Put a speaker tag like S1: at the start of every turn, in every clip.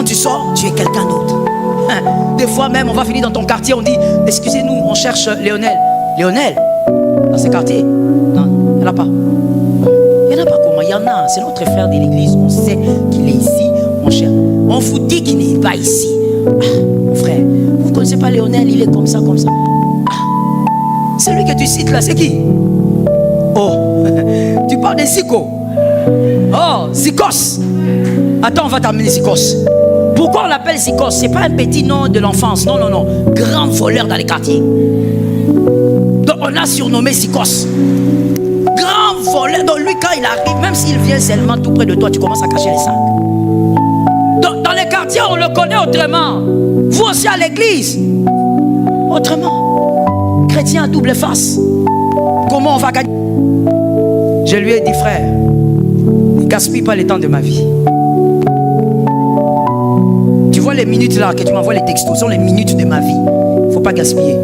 S1: tu sors, tu es quelqu'un d'autre. Des fois même, on va finir dans ton quartier, on dit, excusez-nous, on cherche Léonel. Léonel, dans ce quartier, non, il n'y en a pas. Il n'y en a pas comment, il y en a. C'est notre frère de l'église, on sait qu'il est ici, mon cher. On vous dit qu'il n'est pas ici. Mon frère, vous ne connaissez pas Léonel, il est comme ça, comme ça. Celui que tu cites là, c'est qui? Oh, tu parles de Zico. Oh, Zikos. Attends, on va t'amener Zikos. Pourquoi on l'appelle Zikos? C'est pas un petit nom de l'enfance. Non, non, non. Grand voleur dans les quartiers. Donc on l'a surnommé Zikos. Grand voleur. Donc lui, quand il arrive, même s'il vient seulement tout près de toi, tu commences à cacher les sacs. Donc dans les quartiers, on le connaît autrement. Vous aussi à l'église, autrement. Chrétien à double face. Comment on va gagner? Je lui ai dit, frère, ne gaspille pas le temps de ma vie. Tu vois les minutes là que tu m'envoies les textos, ce sont les minutes de ma vie. Il ne faut pas gaspiller.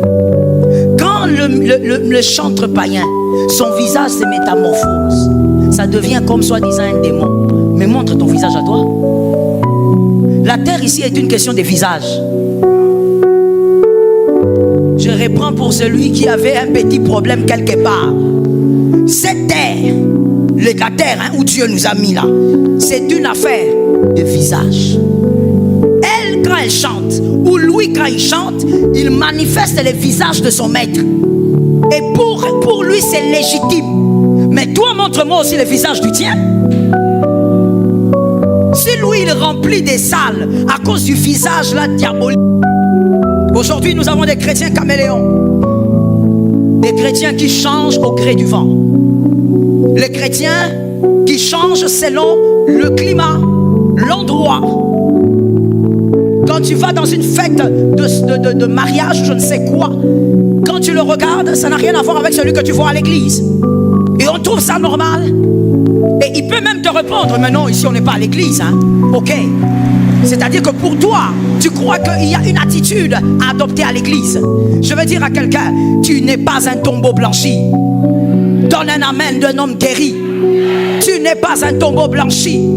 S1: Quand le chantre païen, son visage se métamorphose, ça devient comme soi-disant un démon. Mais montre ton visage à toi. La terre ici est une question de visage. Je reprends pour celui qui avait un petit problème quelque part. Cette terre, la terre où Dieu nous a mis là, c'est une affaire de visage. Elle, quand elle chante, ou lui, quand il chante, il manifeste le visage de son maître. Et pour lui, c'est légitime. Mais toi, montre-moi aussi le visage du tien. Si lui, il remplit des salles à cause du visage là diabolique. Aujourd'hui, nous avons des chrétiens caméléons. Des chrétiens qui changent au gré du vent. Les chrétiens qui changent selon le climat, l'endroit. Quand tu vas dans une fête de mariage, je ne sais quoi, quand tu le regardes, ça n'a rien à voir avec celui que tu vois à l'église. Et on trouve ça normal. Et il peut même te répondre, mais non, ici on n'est pas à l'église, hein. Ok. C'est-à-dire que pour toi, tu crois qu'il y a une attitude à adopter à l'église. Je veux dire à quelqu'un, tu n'es pas un tombeau blanchi. Donne un amen d'un homme guéri. Tu n'es pas un tombeau blanchi.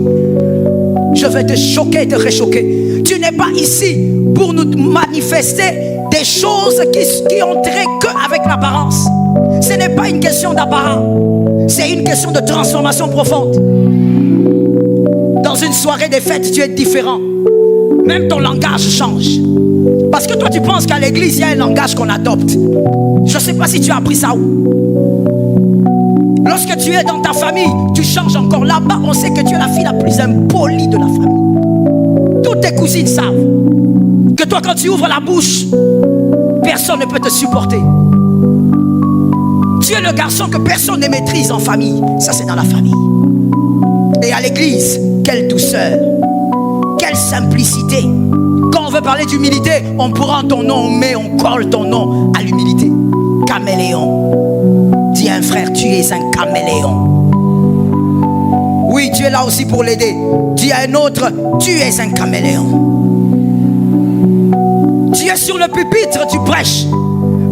S1: Je vais te choquer et te réchoquer. Tu n'es pas ici pour nous manifester des choses qui ont trait qu'avec l'apparence. Ce n'est pas une question d'apparent. C'est une question de transformation profonde. Dans une soirée de fête, tu es différent. Même ton langage change. Parce que toi, tu penses qu'à l'église, il y a un langage qu'on adopte. Je ne sais pas si tu as appris ça où. Lorsque tu es dans ta famille, tu changes encore. Là-bas, on sait que tu es la fille la plus impolie de la famille. Toutes tes cousines savent que toi, quand tu ouvres la bouche, personne ne peut te supporter. Tu es le garçon que personne ne maîtrise en famille. Ça, c'est dans la famille. Et à l'église, quelle douceur, quelle simplicité. Quand on veut parler d'humilité, on prend ton nom, on colle ton nom à l'humilité. Caméléon. Dis à un frère, tu es un caméléon. Oui, tu es là aussi pour l'aider. Dis à un autre, tu es un caméléon. Tu es sur le pupitre, tu prêches.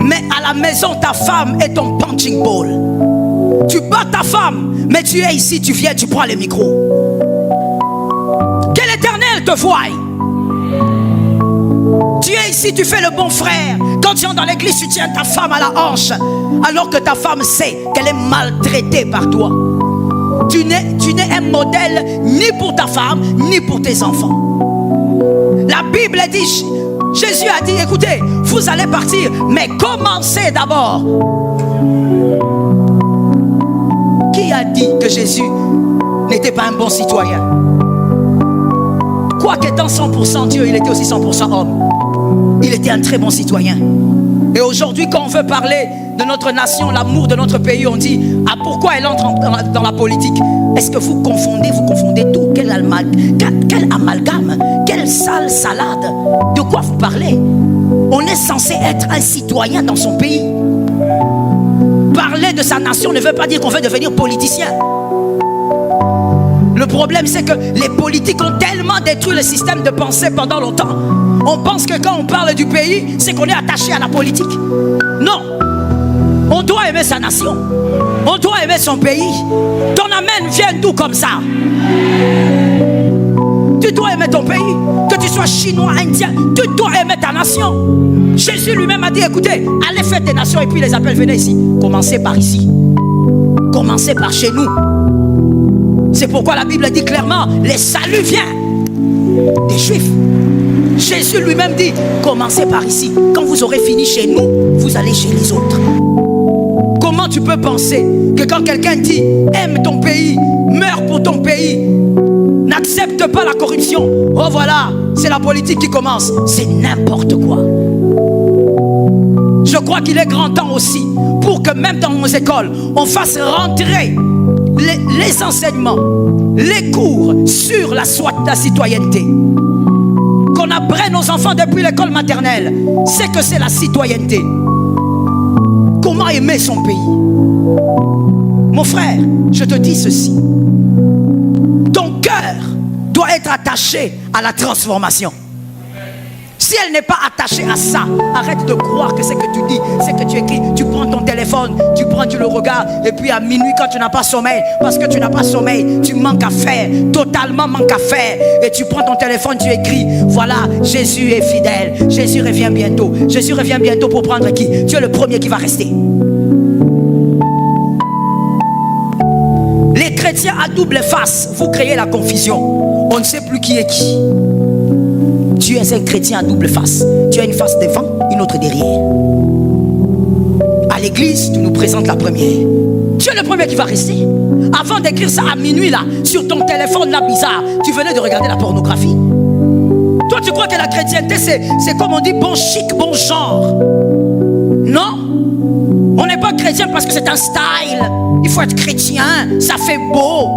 S1: Mais à la maison, ta femme est ton punching ball. Tu bats ta femme, mais tu es ici, tu viens, tu prends le micro. Que l'Éternel te voie. Tu es ici, tu fais le bon frère. Quand tu entres dans l'église, tu tiens ta femme à la hanche, alors que ta femme sait qu'elle est maltraitée par toi. Tu n'es un modèle ni pour ta femme, ni pour tes enfants. La Bible dit, Jésus a dit, écoutez, vous allez partir, mais commencez d'abord. Qui a dit que Jésus n'était pas un bon citoyen? Quoique étant 100% Dieu, il était aussi 100% homme. Il était un très bon citoyen. Et aujourd'hui, quand on veut parler de notre nation, l'amour de notre pays, on dit, ah, pourquoi elle entre dans la politique? Est-ce que vous confondez tout? Quel amalgame, quelle sale salade. De quoi vous parlez? On est censé être un citoyen dans son pays. Parler de sa nation ne veut pas dire qu'on veut devenir politicien. Le problème, c'est que les politiques ont tellement détruit le système de pensée pendant longtemps. On pense que quand on parle du pays, c'est qu'on est attaché à la politique. Non. On doit aimer sa nation. On doit aimer son pays. Ton amen vient d'où comme ça? Tu dois aimer ton pays. Que tu sois chinois, indien, tu dois aimer ta nation. Jésus lui-même a dit, écoutez, allez faire des nations et puis les appelle, venez ici. Commencez par ici. Commencez par chez nous. C'est pourquoi la Bible dit clairement, les saluts viennent des Juifs. Jésus lui-même dit, commencez par ici. Quand vous aurez fini chez nous, vous allez chez les autres. Comment tu peux penser que quand quelqu'un dit, aime ton pays, meurs pour ton pays, n'accepte pas la corruption, oh voilà, c'est la politique qui commence. C'est n'importe quoi. Je crois qu'il est grand temps aussi pour que même dans nos écoles, on fasse rentrer les enseignements, les cours sur la citoyenneté. Qu'on apprenne aux enfants depuis l'école maternelle, c'est que c'est la citoyenneté. Comment aimer son pays? Mon frère, je te dis ceci. Ton cœur doit être attaché à la transformation. Si elle n'est pas attachée à ça, arrête de croire que c'est que tu dis, c'est que tu écris. Tu prends ton téléphone, tu prends, tu le regardes, et puis à minuit quand tu n'as pas sommeil, parce que tu n'as pas sommeil, tu manques à faire, totalement manque à faire, et tu prends ton téléphone, tu écris, voilà, Jésus est fidèle, Jésus revient bientôt. Jésus revient bientôt pour prendre qui? Tu es le premier qui va rester. Les chrétiens à double face, vous créez la confusion. On ne sait plus qui est qui. Tu es un chrétien à double face. Tu as une face devant, une autre derrière. À l'église, tu nous présentes la première. Tu es le premier qui va rester. Avant d'écrire ça à minuit là, sur ton téléphone là bizarre, tu venais de regarder la pornographie. Toi tu crois que la chrétienté c'est comme on dit bon chic, bon genre. Non. On n'est pas chrétien parce que c'est un style. Il faut être chrétien, ça fait beau.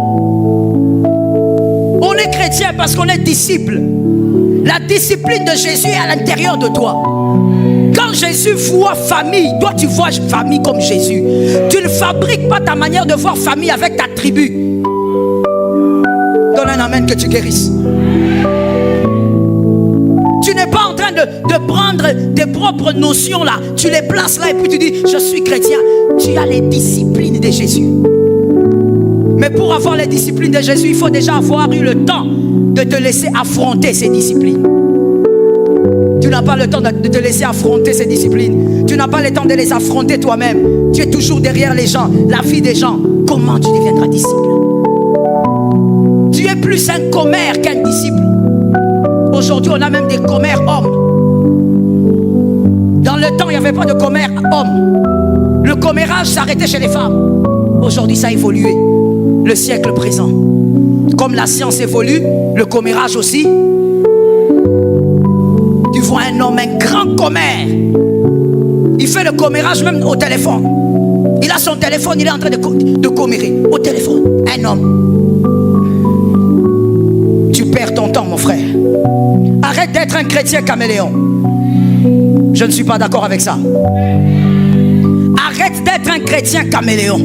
S1: On est chrétien parce qu'on est disciple. La discipline de Jésus est à l'intérieur de toi. Quand Jésus voit famille, toi tu vois famille comme Jésus. Tu ne fabriques pas ta manière de voir famille avec ta tribu. Donne un amen que tu guérisses. Tu n'es pas en train de prendre tes propres notions là. Tu les places là et puis tu dis je suis chrétien. Tu as les disciplines de Jésus. Mais pour avoir les disciplines de Jésus, il faut déjà avoir eu le temps de te laisser affronter ces disciplines. Tu n'as pas le temps de te laisser affronter ces disciplines. Tu n'as pas le temps de les affronter toi-même. Tu es toujours derrière les gens, la vie des gens. Comment tu deviendras disciple? Tu es plus un commère qu'un disciple. Aujourd'hui, on a même des commères hommes. Dans le temps, il n'y avait pas de commère homme. Le commérage s'arrêtait chez les femmes. Aujourd'hui, ça a évolué. Le siècle présent. Comme la science évolue, le commérage aussi. Tu vois un homme, un grand commère. Il fait le commérage même au téléphone. Il a son téléphone, il est en train de commérer au téléphone. Un homme. Tu perds ton temps, mon frère. Arrête d'être un chrétien caméléon. Je ne suis pas d'accord avec ça. Arrête d'être un chrétien caméléon.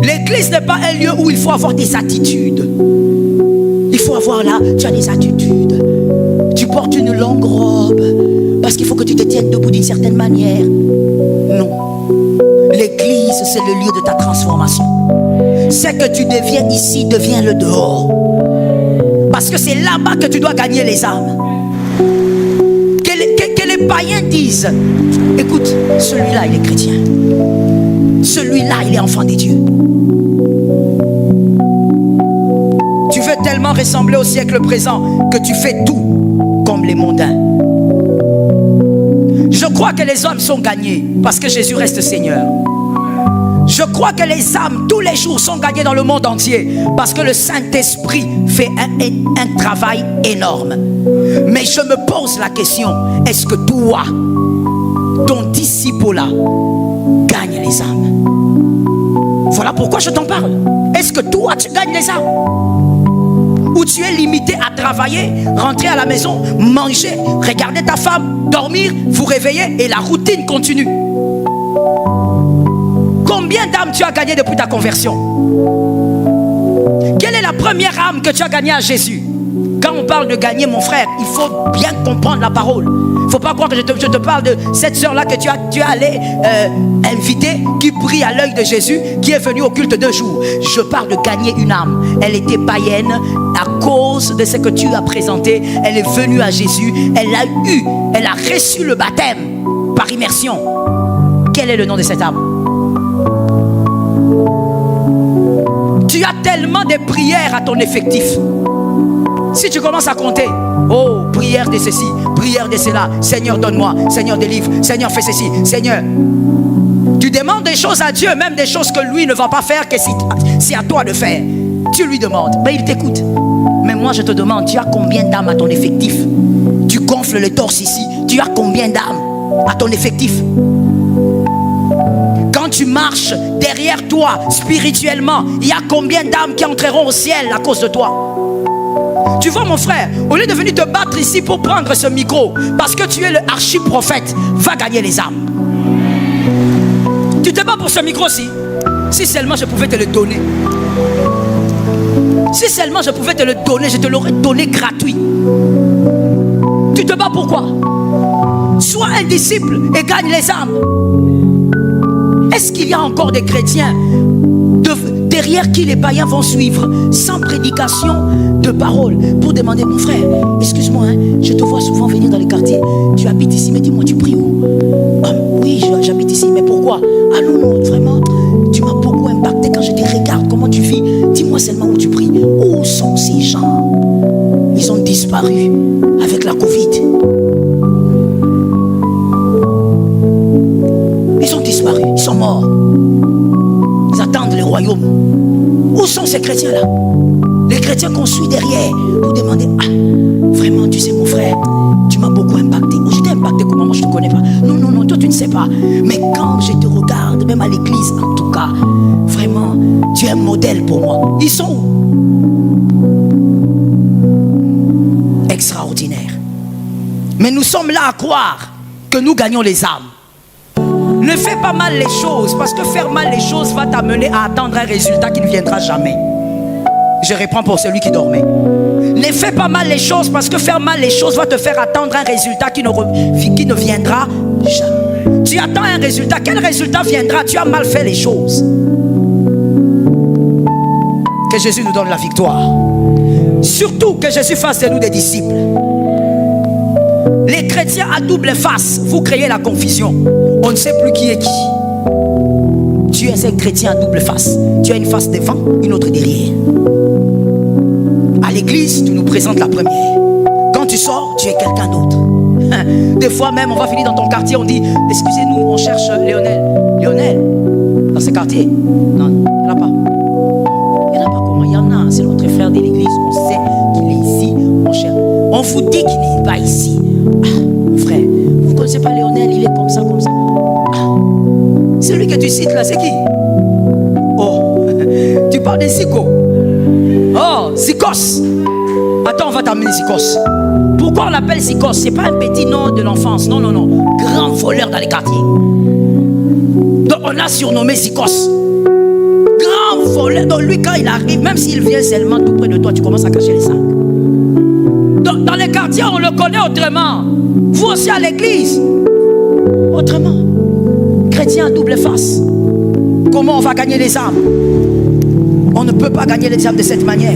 S1: L'église n'est pas un lieu où il faut avoir des attitudes. Il faut avoir là, tu as des attitudes. Tu portes une longue robe parce qu'il faut que tu te tiennes debout d'une certaine manière. Non. L'église, c'est le lieu de ta transformation. Ce que tu deviens ici, devient le dehors. Parce que c'est là-bas que tu dois gagner les âmes. Que les païens disent, écoute, celui-là, il est chrétien. Celui-là, il est enfant des dieux. Tu veux tellement ressembler au siècle présent que tu fais tout comme les mondains. Je crois que les hommes sont gagnés parce que Jésus reste Seigneur. Je crois que les âmes tous les jours sont gagnées dans le monde entier parce que le Saint-Esprit fait un travail énorme. Mais je me pose la question, est-ce que toi, ton disciple-là, gagne les âmes? Voilà pourquoi je t'en parle. Est-ce que toi, tu gagnes les âmes? Ou tu es limité à travailler, rentrer à la maison, manger, regarder ta femme, dormir, vous réveiller et la routine continue? Combien d'âmes tu as gagné depuis ta conversion? Quelle est la première âme que tu as gagnée à Jésus? Quand on parle de gagner, mon frère, il faut bien comprendre la parole. Il ne faut pas croire que je te parle de cette sœur-là que tu as allé inviter, qui prie à l'œil de Jésus, qui est venue au culte 2 jours. Je parle de gagner une âme. Elle était païenne à cause de ce que tu as présenté. Elle est venue à Jésus. Elle a reçu le baptême par immersion. Quel est le nom de cette âme? Tu as tellement de prières à ton effectif. Si tu commences à compter, oh, prière de ceci, prière de cela, Seigneur donne-moi, Seigneur délivre, Seigneur fais ceci, Seigneur. Tu demandes des choses à Dieu, même des choses que lui ne va pas faire, que c'est à toi de faire. Tu lui demandes, ben il t'écoute. Mais moi je te demande, tu as combien d'âmes à ton effectif? Tu gonfles le torse ici, tu as combien d'âmes à ton effectif? Quand tu marches derrière toi spirituellement, il y a combien d'âmes qui entreront au ciel à cause de toi? Tu vois mon frère, au lieu de venir te battre ici pour prendre ce micro, parce que tu es le archi-prophète, va gagner les âmes. Tu te bats pour ce micro-ci. Si seulement je pouvais te le donner. Si seulement je pouvais te le donner, je te l'aurais donné gratuit. Tu te bats pourquoi? Sois un disciple et gagne les âmes. Est-ce qu'il y a encore des chrétiens derrière qui les païens vont suivre sans prédication de parole pour demander, mon frère, excuse-moi, hein, je te vois souvent venir dans les quartiers, tu habites ici, mais dis-moi, tu pries où? Ah, oui, j'habite ici, mais pourquoi? Ah non, non, vraiment, tu m'as beaucoup impacté quand je te regarde, comment tu vis, dis-moi seulement où tu pries. Où sont ces gens? Ils ont disparu avec la Covid. Ils ont disparu, ils sont morts. Ils attendent le royaume. Où sont ces chrétiens-là? Les chrétiens qu'on suit derrière pour demander, ah, vraiment, tu sais mon frère, tu m'as beaucoup impacté. Je t'ai impacté comment? Moi je ne te connais pas. Non, non, non, toi tu ne sais pas. Mais quand je te regarde, même à l'église, en tout cas, vraiment, tu es un modèle pour moi. Ils sont où? Extraordinaire. Mais nous sommes là à croire que nous gagnons les âmes. Ne fais pas mal les choses, parce que faire mal les choses va t'amener à attendre un résultat qui ne viendra jamais. Je reprends pour celui qui dormait. Ne fais pas mal les choses, parce que faire mal les choses va te faire attendre un résultat qui ne viendra jamais. Tu attends un résultat, quel résultat viendra? Tu as mal fait les choses. Que Jésus nous donne la victoire. Surtout que Jésus fasse de nous des disciples. Les chrétiens à double face, vous créez la confusion. On ne sait plus qui est qui. Tu es un chrétien à double face. Tu as une face devant, une autre derrière. À l'église, tu nous présentes la première. Quand tu sors, tu es quelqu'un d'autre. Des fois même, on va finir dans ton quartier, on dit, excusez-nous, on cherche Léonel. Léonel, dans ce quartier? Non, il n'y en a pas. Il n'y en a pas comment? Il y en a, c'est notre frère de l'église. On sait qu'il est ici, on cherche. On vous dit qu'il n'est pas ici. Ah, mon frère, vous ne connaissez pas Léonel, il est comme ça, comme ça. Ah, celui que tu cites là, c'est qui? Oh, tu parles de Zico. Oh, Zikos. Attends, on va t'amener Zikos. Pourquoi on l'appelle Zikos? C'est pas un petit nom de l'enfance, non, non, non. Grand voleur dans les quartiers. Donc on l'a surnommé Zikos. Grand voleur. Donc lui, quand il arrive, même s'il vient seulement tout près de toi, tu commences à cacher les sacs. Dans les quartiers, on le connaît autrement. Vous aussi à l'église, autrement. Chrétien à double face. Comment on va gagner les âmes? On ne peut pas gagner les âmes de cette manière.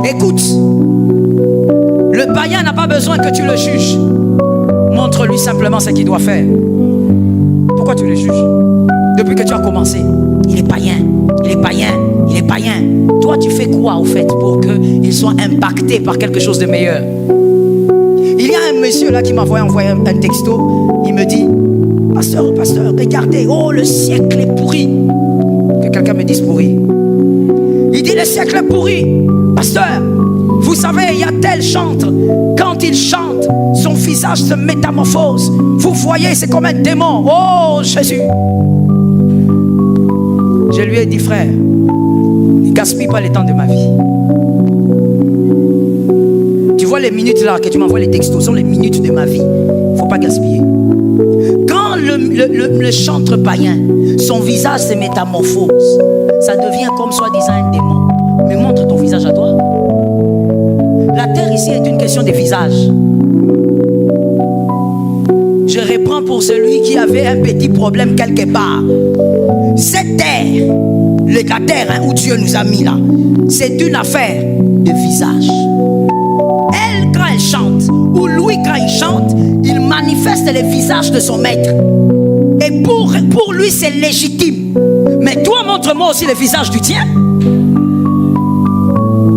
S1: Écoute, le païen n'a pas besoin que tu le juges. Montre-lui simplement ce qu'il doit faire. Pourquoi tu le juges? Depuis que tu as commencé, il est païen, il est païen, il est païen. Toi, tu fais quoi au fait pour qu'il soit impacté par quelque chose de meilleur? Il y a un monsieur là qui m'a envoyé un texto. Il me dit, pasteur, regardez, oh le siècle est pourri. Que quelqu'un me dise pourri. Il dit, le siècle est pourri. Pasteur, vous savez, il y a tel chantre. Quand il chante, son visage se métamorphose. Vous voyez, c'est comme un démon. Oh Jésus. Je lui ai dit, frère, ne gaspille pas le temps de ma vie. Tu vois les minutes là que tu m'envoies les textos, sont les minutes de ma vie. Il ne faut pas gaspiller. Quand le chantre païen, son visage se métamorphose, ça devient comme soi-disant un démon. Mais montre ton visage à toi. ici est une question de visage. Je reprends pour celui qui avait un petit problème quelque part. Cette terre, la terre où Dieu nous a mis là, c'est une affaire de visage. Elle, quand elle chante, ou lui, quand il chante, il manifeste le visage de son maître. Et pour lui, c'est légitime. Mais toi, montre-moi aussi le visage du tien.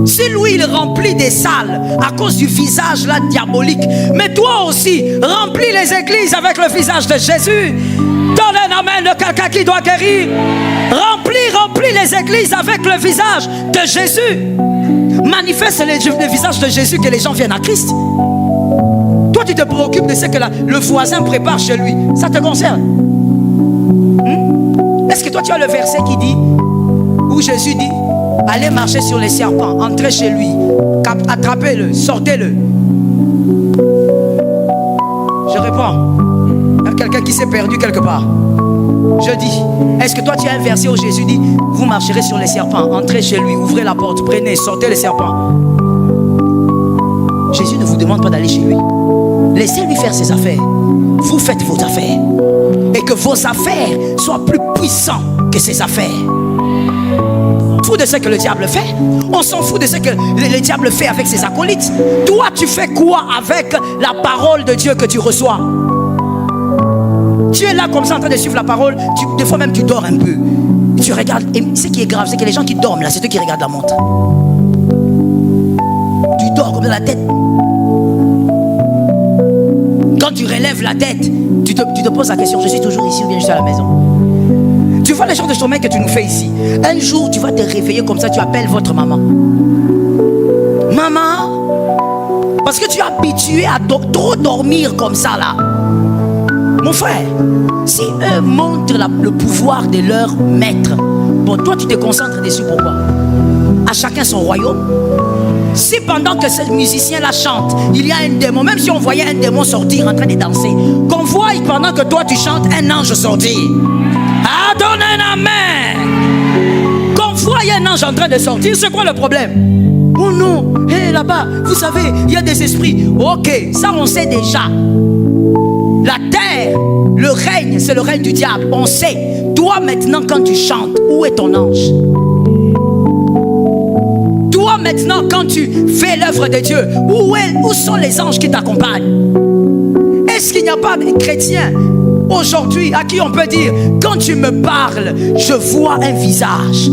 S1: Si lui, il remplit des salles à cause du visage là diabolique, mais toi aussi, remplis les églises avec le visage de Jésus. Donne un amen de quelqu'un qui doit guérir. Remplis les églises avec le visage de Jésus. Manifeste le visage de Jésus, que les gens viennent à Christ. Toi, tu te préoccupes de ce que le voisin prépare chez lui. Ça te concerne? Est-ce que toi, tu as le verset qui dit, où Jésus dit, allez marcher sur les serpents, entrez chez lui, attrapez-le, sortez-le. Je réponds. Il y a quelqu'un qui s'est perdu quelque part. Je dis, est-ce que toi tu as un verset où Jésus dit, vous marcherez sur les serpents, entrez chez lui, ouvrez la porte, prenez, sortez les serpents. Jésus ne vous demande pas d'aller chez lui. Laissez-lui faire ses affaires. Vous faites vos affaires. Et que vos affaires soient plus puissantes que ses affaires. On s'en fout de ce que le diable fait. On s'en fout de ce que le diable fait avec ses acolytes. Toi, tu fais quoi avec la parole de Dieu que tu reçois? Tu es là comme ça en train de suivre la parole. Des fois même tu dors un peu. Tu regardes. Et ce qui est grave, c'est que les gens qui dorment là, c'est eux qui regardent la montre. Tu dors comme dans la tête. Quand tu relèves la tête, tu te poses la question, je suis toujours ici ou bien je suis à la maison? Tu vois les genres de sommeil que tu nous fais ici. Un jour, tu vas te réveiller comme ça, tu appelles votre maman. Maman, parce que tu es habitué à trop dormir comme ça là. Mon frère, si eux montrent le pouvoir de leur maître, bon, toi tu te concentres dessus, pourquoi? À chacun son royaume. Si pendant que ce musicien-là chante, il y a un démon, même si on voyait un démon sortir en train de danser, qu'on voit pendant que toi tu chantes un ange sortir. Ah, donne un amen. Qu'on voit un ange en train de sortir, c'est quoi le problème? Oh non, hé, là-bas, vous savez, il y a des esprits. Ok, ça on sait déjà. La terre, le règne, c'est le règne du diable. On sait. Toi maintenant, quand tu chantes, où est ton ange? Toi maintenant, quand tu fais l'œuvre de Dieu, où sont les anges qui t'accompagnent? Est-ce qu'il n'y a pas de chrétiens aujourd'hui à qui on peut dire, quand tu me parles, je vois un visage.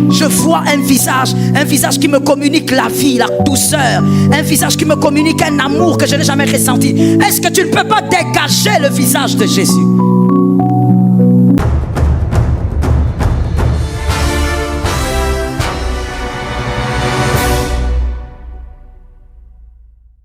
S1: Je vois un visage qui me communique la vie, la douceur, un visage qui me communique un amour que je n'ai jamais ressenti. Est-ce que tu ne peux pas dégager le visage de Jésus?